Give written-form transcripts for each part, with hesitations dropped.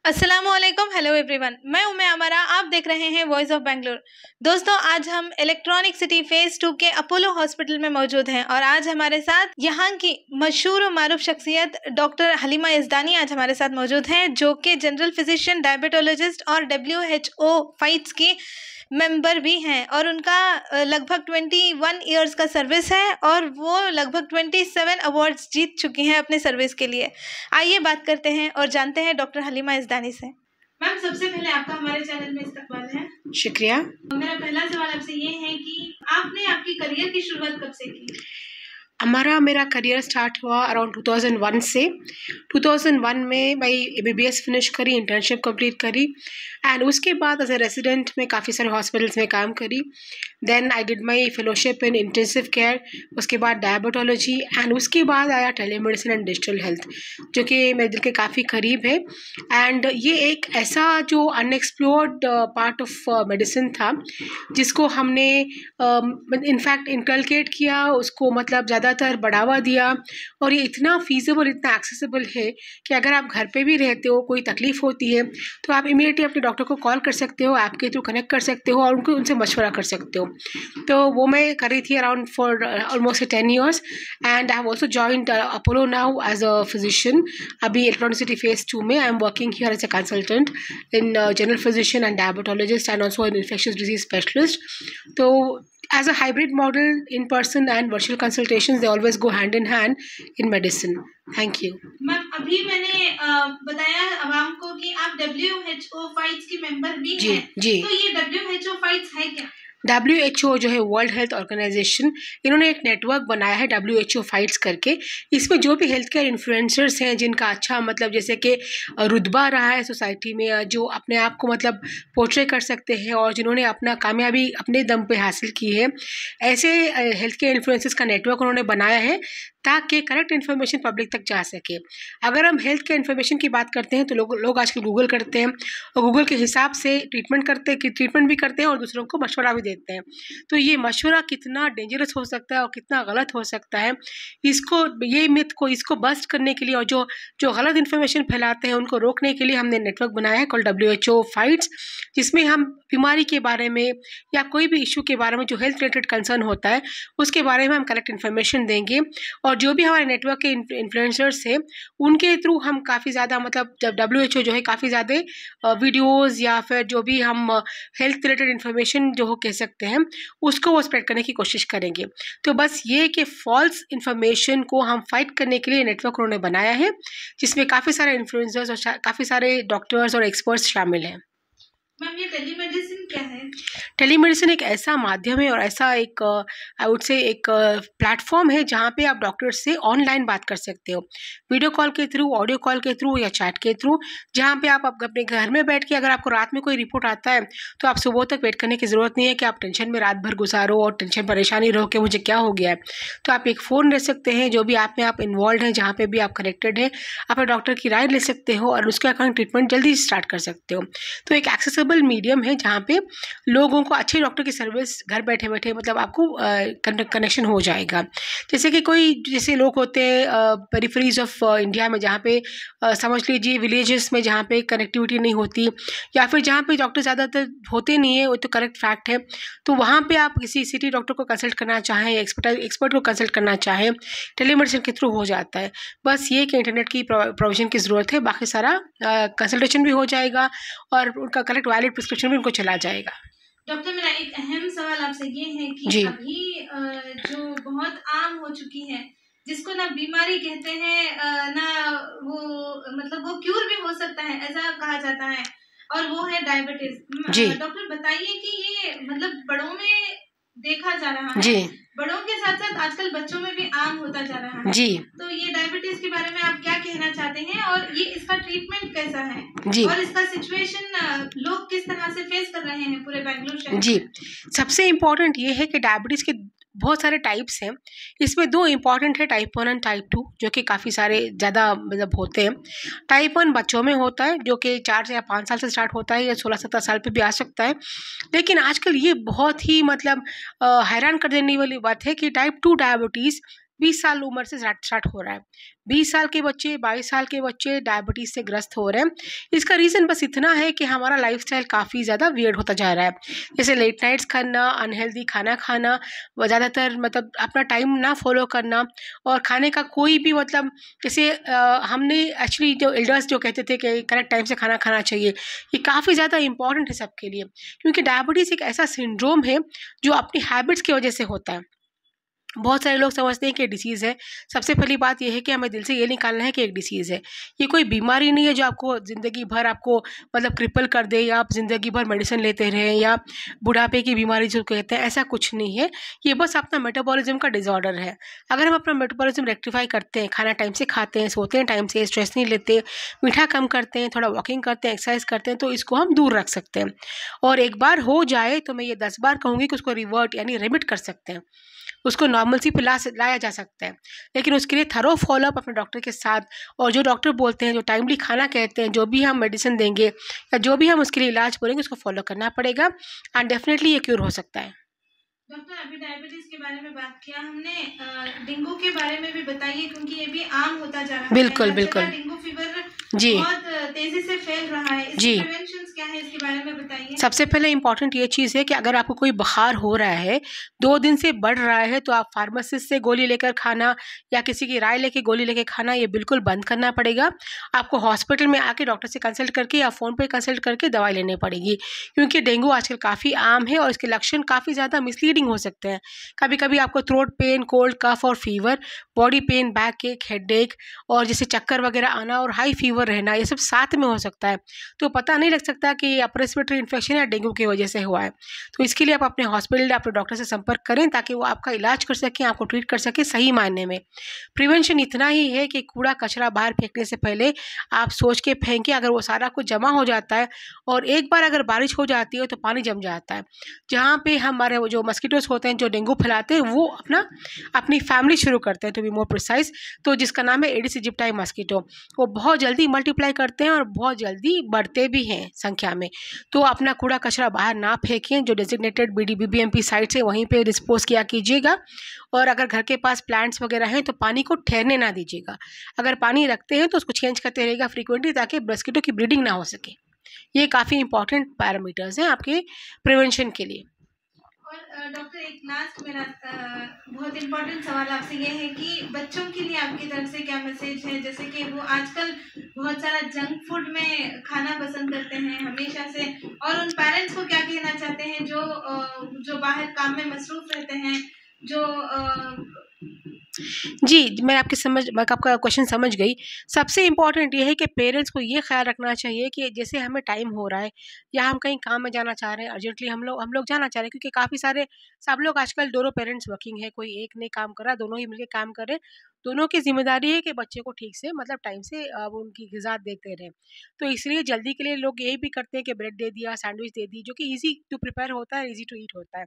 अस्सलामुअलैकुम, hello everyone. मैं उम्मे अमरा, आप देख रहे हैं वॉइस ऑफ बेंगलोर। दोस्तों, आज हम इलेक्ट्रॉनिक सिटी फेज़ 2 के अपोलो हॉस्पिटल में मौजूद हैं और आज हमारे साथ यहाँ की मशहूर और मारूफ शख्सियत डॉक्टर हलीमा यज़दानी आज हमारे साथ मौजूद हैं, जो कि जनरल फिजिशियन, डायबिटोलॉजिस्ट और WHO फाइट्स की मेंबर भी हैं और उनका लगभग 21 ईयर्स का सर्विस है और वो लगभग 27 अवार्ड्स जीत चुकी हैं अपने सर्विस के लिए। आइए बात करते हैं और जानते हैं डॉक्टर हलीमा यज़दानी से। मैम, सबसे पहले आपका हमारे चैनल में इस्तकबाल है। शुक्रिया। मेरा पहला सवाल आपसे ये है कि आपने आपकी करियर की शुरुआत कब से की? मेरा करियर स्टार्ट हुआ अराउंड 2001 से। 2001 में मैं MBBS फिनिश करी, इंटर्नशिप कंप्लीट करी एंड उसके बाद एज ए रेसिडेंट में काफ़ी सारे हॉस्पिटल्स में काम करी। Then I did my fellowship in intensive care, उसके बाद डायबिटोलॉजी एंड उसके बाद आया टेलीमेडिसिन एंड डिजिटल हेल्थ, जो कि मेरे दिल के काफ़ी करीब है। एंड ये एक ऐसा जो अनएक्सप्लोर्ड पार्ट ऑफ मेडिसिन था जिसको हमने इनफैक्ट इनकलकेट किया, उसको मतलब ज़्यादातर बढ़ावा दिया और ये इतना फीजिबल, इतना एक्सेसिबल है कि अगर आप घर पे भी रहते हो, कोई तकलीफ़ होती है तो आप इमीडिएटली अपने डॉक्टर को कॉल कर सकते हो, ऐप के थ्रू कनेक्ट कर सकते हो और उनसे मशवरा कर सकते हो। तो वो मैं कर रही थी around for almost 10 years and I have also joined Apollo now as a physician. अभी इलेक्ट्रॉनिक सिटी फेज़ 2 में I am working here as a consultant in general physician and diabetologist and also an infectious disease specialist. तो as a hybrid model, in person and virtual consultations, they always go hand in hand in medicine. Thank you. Ma'am, अभी मैंने बताया आवाम को कि आप WHO fights की member भी हैं। जी। तो ये WHO फाइट्स है क्या? WHO जो है वर्ल्ड हेल्थ ऑर्गेनाइजेशन, इन्होंने एक नेटवर्क बनाया है WHO फाइट्स करके। इसमें जो भी हेल्थ केयर इन्फ्लुएंसर्स हैं जिनका अच्छा मतलब जैसे कि रुतबा रहा है सोसाइटी में, जो अपने आप को मतलब पोर्ट्रे कर सकते हैं और जिन्होंने अपना कामयाबी अपने दम पे हासिल की है, ऐसे हेल्थ केयर इन्फ्लुएंसर्स का नेटवर्क उन्होंने बनाया है ताकि करेक्ट इन्फॉर्मेशन पब्लिक तक जा सके। अगर हम हेल्थ केयर इन्फॉर्मेशन की बात करते हैं तो लोग आजकल गूगल करते हैं और गूगल के हिसाब से ट्रीटमेंट भी करते हैं और दूसरों को मशवरा भी देते हैं। तो ये मशवरा कितना डेंजरस हो सकता है और कितना गलत हो सकता है, ये मिथ को इसको बस्ट करने के लिए और जो गलत इन्फॉर्मेशन फैलाते हैं उनको रोकने के लिए हमने नेटवर्क बनाया है कॉल्ड WHO फाइट्स, जिसमें हम बीमारी के बारे में या कोई भी इशू के बारे में जो हेल्थ रिलेटेड कंसर्न होता है उसके बारे में हम करेक्ट इन्फॉर्मेशन देंगे और जो भी हमारे नेटवर्क के इन्फ्लुएंसर्स हैं उनके थ्रू हम काफ़ी ज़्यादा मतलब जब WHO जो है काफ़ी ज़्यादा वीडियोज़ या फिर जो भी हम हेल्थ रिलेटेड इन्फॉर्मेशन जो हो कह सकते हैं उसको वो स्प्रेड करने की कोशिश करेंगे। तो बस ये कि फॉल्स इन्फॉर्मेशन को हम फाइट करने के लिए नेटवर्क उन्होंने बनाया है, जिसमें काफ़ी सारे इन्फ्लुएंसर्स और काफ़ी सारे डॉक्टर्स और एक्सपर्ट्स शामिल हैं। मैम, ये टेलीमेडिसिन क्या है? टेलीमेडिसिन एक ऐसा माध्यम है और ऐसा एक आई वुड से एक प्लेटफॉर्म है जहाँ पे आप डॉक्टर से ऑनलाइन बात कर सकते हो, वीडियो कॉल के थ्रू, ऑडियो कॉल के थ्रू या चैट के थ्रू, जहाँ पे आप अपने घर में बैठ के अगर आपको रात में कोई रिपोर्ट आता है तो आप सुबह तक वेट करने की ज़रूरत नहीं है कि आप टेंशन में रात भर गुजारो और टेंशन परेशानी रहो कि मुझे क्या हो गया है। तो आप एक फ़ोन ले सकते हैं, जो भी आप में आप इन्वॉल्व हैं, जहाँ पर भी आप कनेक्टेड हैं, अपने डॉक्टर की राय ले सकते हो और उसके अकॉर्डिंग ट्रीटमेंट जल्दी स्टार्ट कर सकते हो। तो एक एक्सेसिबल मीडियम है जहाँ पे लोगों को अच्छे डॉक्टर की सर्विस घर बैठे बैठे मतलब आपको कनेक्शन हो जाएगा। जैसे कि जैसे लोग होते हैं पेरिफेरीज ऑफ इंडिया में, जहाँ पे समझ लीजिए विलेजेस में जहाँ पे कनेक्टिविटी नहीं होती या फिर जहाँ पे डॉक्टर ज़्यादातर होते नहीं है, वो तो करेक्ट फैक्ट है। तो वहाँ पे आप किसी सिटी डॉक्टर को कंसल्ट करना चाहें, एक्सपर्ट को कंसल्ट करना चाहें, टेलीमेडिसिन के थ्रू हो जाता है। बस ये कि इंटरनेट की प्रोविजन की ज़रूरत है, बाकी सारा कंसल्टेशन भी हो जाएगा और उनका करेक्ट वैलिड प्रिस्क्रिप्शन भी उनको चला जाएगा। डॉक्टर, मेरा एक अहम सवाल आपसे ये है कि अभी जो बहुत आम हो चुकी है, जिसको ना बीमारी कहते हैं ना वो मतलब वो क्यूर भी हो सकता है ऐसा कहा जाता है, और वो है डायबिटीज। डॉक्टर बताइए कि ये मतलब बड़ों में देखा जा रहा है, बड़ों के साथ साथ आजकल बच्चों में भी आम होता जा रहा है। तो ये डायबिटीज के बारे में आप क्या कहना चाहते हैं और ये इसका ट्रीटमेंट कैसा है और इसका सिचुएशन लोग किस तरह से फेस कर रहे हैं पूरे बेंगलुरु शहर? सबसे इम्पोर्टेंट ये है कि डायबिटीज़ के बहुत सारे टाइप्स हैं। इसमें दो इम्पॉर्टेंट है, टाइप 1 एंड टाइप 2, जो कि काफ़ी सारे ज़्यादा मतलब होते हैं। टाइप 1 बच्चों में होता है जो कि 4 या 5 साल से स्टार्ट होता है या 16-17 साल पे भी आ सकता है। लेकिन आजकल ये बहुत ही मतलब हैरान कर देने वाली बात है कि टाइप 2 डायबिटीज़ 20 साल उम्र से स्टार्ट हो रहा है। 20 साल के बच्चे, 22 साल के बच्चे डायबिटीज़ से ग्रस्त हो रहे हैं। इसका रीज़न बस इतना है कि हमारा लाइफस्टाइल काफ़ी ज़्यादा वियर्ड होता जा रहा है। जैसे लेट नाइट्स खाना, अनहेल्दी खाना खाना, व ज़्यादातर मतलब अपना टाइम ना फॉलो करना, और खाने का कोई भी मतलब जैसे हमने एक्चुअली जो एल्डर्स जो कहते थे कि करेक्ट टाइम से खाना खाना चाहिए, ये काफ़ी ज़्यादा इंपॉर्टेंट है सबके लिए, क्योंकि डायबिटीज़ एक ऐसा सिंड्रोम है जो अपनी हैबिट्स की वजह से होता है। बहुत सारे लोग समझते हैं कि डिसीज़ है। सबसे पहली बात यह है कि हमें दिल से ये निकालना है कि एक डिसीज़ है। ये कोई बीमारी नहीं है जो आपको ज़िंदगी भर आपको मतलब क्रिपल कर दे, या आप ज़िंदगी भर मेडिसिन लेते रहें, या बुढ़ापे की बीमारी जो कहते हैं, ऐसा कुछ नहीं है। ये बस अपना मेटाबॉलिज्म का डिसऑर्डर है। अगर हम अपना मेटाबॉलिज्म रेक्टिफाई करते हैं, खाना टाइम से खाते हैं, सोते हैं टाइम से, स्ट्रेस नहीं लेते, मीठा कम करते हैं, थोड़ा वॉकिंग करते हैं, एक्सरसाइज करते हैं, तो इसको हम दूर रख सकते हैं। और एक बार हो जाए तो मैं ये 10 बार कहूँगी कि उसको रिवर्ट यानी रेमिट कर सकते हैं, उसको नॉर्मलसी पे लाया जा सकता है। लेकिन उसके लिए थरो फॉलोअप अपने डॉक्टर के साथ, और जो डॉक्टर बोलते हैं, जो टाइमली खाना कहते हैं, जो भी हम मेडिसिन देंगे या जो भी हम उसके लिए इलाज बोलेंगे, उसको फॉलो करना पड़ेगा, एंड डेफिनेटली ये क्योर हो सकता है। डॉक्टर, अभी डायबिटीज के बारे में बात किया हमने, डेंगू के बारे में भी बताइए, क्योंकि ये भी आम होता जा रहा है। बिल्कुल बिल्कुल। डेंगू फीवर जी बहुत तेजी से फैल रहा है, इसके प्रिवेंशंस क्या है, इसके बारे में बताइए। सबसे पहले इंपॉर्टेंट ये चीज़ है कि अगर आपको कोई बुखार हो रहा है, 2 दिन से बढ़ रहा है, तो आप फार्मासिस्ट से गोली लेकर खाना या किसी की राय लेके गोली लेके खाना ये बिल्कुल बंद करना पड़ेगा। आपको हॉस्पिटल में आके डॉक्टर से कंसल्ट करके या फ़ोन पे कंसल्ट करके दवाई लेनी पड़ेगी, क्योंकि डेंगू आजकल काफ़ी आम है और इसके लक्षण काफ़ी ज़्यादा मिसलीडिंग हो सकते हैं। कभी कभी आपको थ्रोट पेन, कोल्ड, कफ और फीवर, बॉडी पेन, बैक एक, हेडेक, और जैसे चक्कर वगैरह आना और हाई फीवर रहना, ये सब साथ में हो सकता है। तो पता नहीं लग सकता कि अपर रेस्पिरेटरी इन्फेक्शन या डेंगू की वजह से हुआ है। तो इसके लिए आप अपने हॉस्पिटल, अपने डॉक्टर से संपर्क करें, ताकि वो आपका इलाज कर सकें, आपको ट्रीट कर सके सही मायने में। प्रिवेंशन इतना ही है कि कूड़ा कचरा बाहर फेंकने से पहले आप सोच के फेंकें। अगर वो सारा कुछ जमा हो जाता है और एक बार अगर बारिश हो जाती है तो पानी जम जाता है, जहाँ पे हमारे जो मस्कीटोज होते हैं जो डेंगू फैलाते हैं, वो अपनी फैमिली शुरू करते हैं, टू बी मोर प्रिसाइज, तो जिसका नाम है एडिस इजिप्टाई मस्कीटो। वो बहुत जल्दी मल्टीप्लाई करते हैं और बहुत जल्दी बढ़ते भी हैं संख्या में। तो अपना कूड़ा कचरा बाहर ना फेंकें, जो डेजिग्नेटेड BBMP साइट्स है वहीं पे डिस्पोज किया कीजिएगा। और अगर घर के पास प्लांट्स वगैरह हैं तो पानी को ठहरने ना दीजिएगा। अगर पानी रखते हैं तो उसको चेंज करते रहिएगा फ्रीक्वेंटली, ताकि मस्कीटो की ब्रीडिंग ना हो सके। ये काफ़ी इंपॉर्टेंट पैरामीटर्स हैं आपके प्रिवेंशन के लिए। और डॉक्टर, एक लास्ट मेरा बहुत इम्पोर्टेंट सवाल आपसे ये है कि बच्चों के लिए आपकी तरफ से क्या मैसेज है, जैसे कि वो आजकल बहुत सारा जंक फूड में खाना पसंद करते हैं हमेशा से, और उन पेरेंट्स को क्या कहना चाहते हैं जो बाहर काम में मसरूफ रहते हैं, जो जी, मैं आपका क्वेश्चन समझ गई। सबसे इम्पोर्टेंट ये है कि पेरेंट्स को ये ख्याल रखना चाहिए कि जैसे हमें टाइम हो रहा है या हम कहीं काम में जाना चाह रहे हैं, अर्जेंटली हम लोग जाना चाह रहे हैं, क्योंकि काफ़ी सारे सब लोग आजकल दोनों पेरेंट्स वर्किंग है, कोई एक नहीं काम कर रहा, दोनों ही मिलके काम कर रहे हैं। दोनों की ज़िम्मेदारी है कि बच्चे को ठीक से मतलब टाइम से वो उनकी ग़िज़ा देते रहें। तो इसलिए जल्दी के लिए लोग यही भी करते हैं कि ब्रेड दे दिया, सैंडविच दे दी, जो कि ईज़ी टू प्रिपेयर होता है, ईज़ी टू ईट होता है।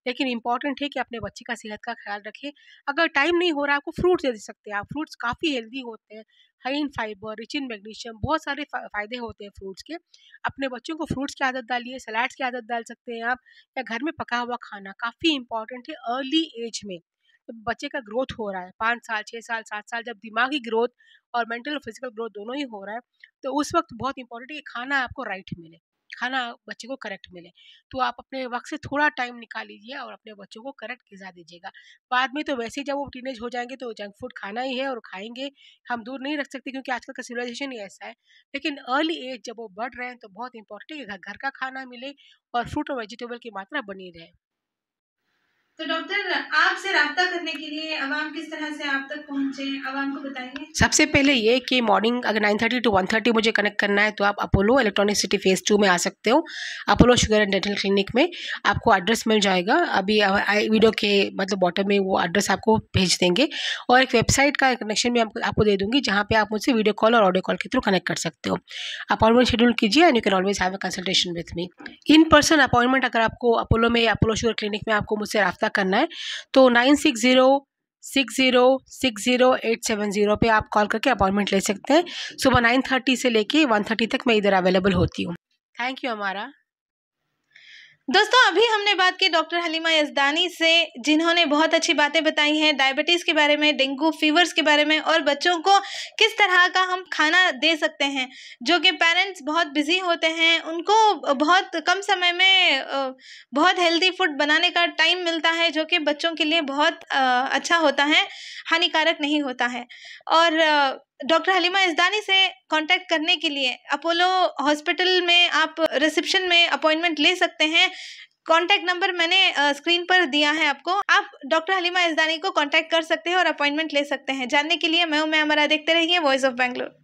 लेकिन इम्पॉर्टेंट है कि अपने बच्चे का सेहत का ख्याल रखें। अगर टाइम नहीं हो रहा है, आपको फ्रूट्स दे सकते हैं आप। फ्रूट्स काफ़ी हेल्दी होते हैं, high in fibre, rich in magnesium, बहुत सारे फ़ायदे होते हैं फ्रूट्स के। अपने बच्चों को फ्रूट्स की आदत डालिए, सलाड्स की आदत डाल सकते हैं आप, या घर में पका हुआ खाना काफ़ी इंपॉर्टेंट है अर्ली एज में। जब बच्चे का ग्रोथ हो रहा है 5 साल, 6 साल, 7 साल, जब दिमागी ग्रोथ और मेंटल और फिजिकल ग्रोथ दोनों ही हो रहा है, तो उस वक्त बहुत इंपॉर्टेंट है कि खाना आपको राइट मिले, खाना बच्चे को करेक्ट मिले। तो आप अपने वक्त से थोड़ा टाइम निकाल लीजिए और अपने बच्चों को करेक्ट ग़िज़ा दीजिएगा। बाद में तो वैसे ही जब वो टीनेज हो जाएंगे तो जंक फूड खाना ही है और खाएंगे, हम दूर नहीं रख सकते, क्योंकि आजकल का सिविलाइजेशन ही ऐसा है। लेकिन अर्ली एज जब वो बढ़ रहे हैं तो बहुत इंपॉर्टेंट है कि घर का खाना मिले और फ्रूट और वेजिटेबल की मात्रा बनी रहे। तो डॉक्टर, आपसे राब्ता करने के लिए अवाम किस तरह से आप तक पहुँचे, अवाम को बताइए। सबसे पहले ये कि मॉर्निंग अगर 9:30 to 1:30 मुझे कनेक्ट करना है तो आप अपोलो इलेक्ट्रॉनिक सिटी फेज़ 2 में आ सकते हो। Apollo sugar and dental clinic में आपको एड्रेस मिल जाएगा। अभी वीडियो के मतलब बॉटम में वो एड्रेस आपको भेज देंगे, और एक वेबसाइट का कनेक्शन भी आपको दे दूँगी, जहाँ पे आप मुझसे वीडियो कॉल और ऑडियो कॉल के थ्रू कनेक्ट कर सकते हो। अपॉइंटमेंट शेड्यूल कीजिए and you can always have a consultation with me. In person appointment अगर आपको अपोलो में, अपोलो शुगर क्लिनिक में आपको मुझसे राब्ता करना है तो 9606060870 पे आप कॉल करके अपॉइंटमेंट ले सकते हैं। सुबह 9:30 से लेके 1:30 तक मैं इधर अवेलेबल होती हूँ। थैंक यू अमारा। दोस्तों अभी हमने बात की डॉक्टर हलीमा यज़दानी से, जिन्होंने बहुत अच्छी बातें बताई हैं डायबिटीज़ के बारे में, डेंगू फीवर्स के बारे में और बच्चों को किस तरह का हम खाना दे सकते हैं। जो कि पेरेंट्स बहुत बिजी होते हैं, उनको बहुत कम समय में बहुत हेल्दी फूड बनाने का टाइम मिलता है, जो कि बच्चों के लिए बहुत अच्छा होता है, हानिकारक नहीं होता है। और डॉक्टर हलीमा यज़दानी से कांटेक्ट करने के लिए अपोलो हॉस्पिटल में आप रिसेप्शन में अपॉइंटमेंट ले सकते हैं। कांटेक्ट नंबर मैंने स्क्रीन पर दिया है आपको। आप डॉक्टर हलीमा यज़दानी को कांटेक्ट कर सकते हैं और अपॉइंटमेंट ले सकते हैं। जानने के लिए मैं हूं अमरा, देखते रहिए वॉइस ऑफ बेंगलोर।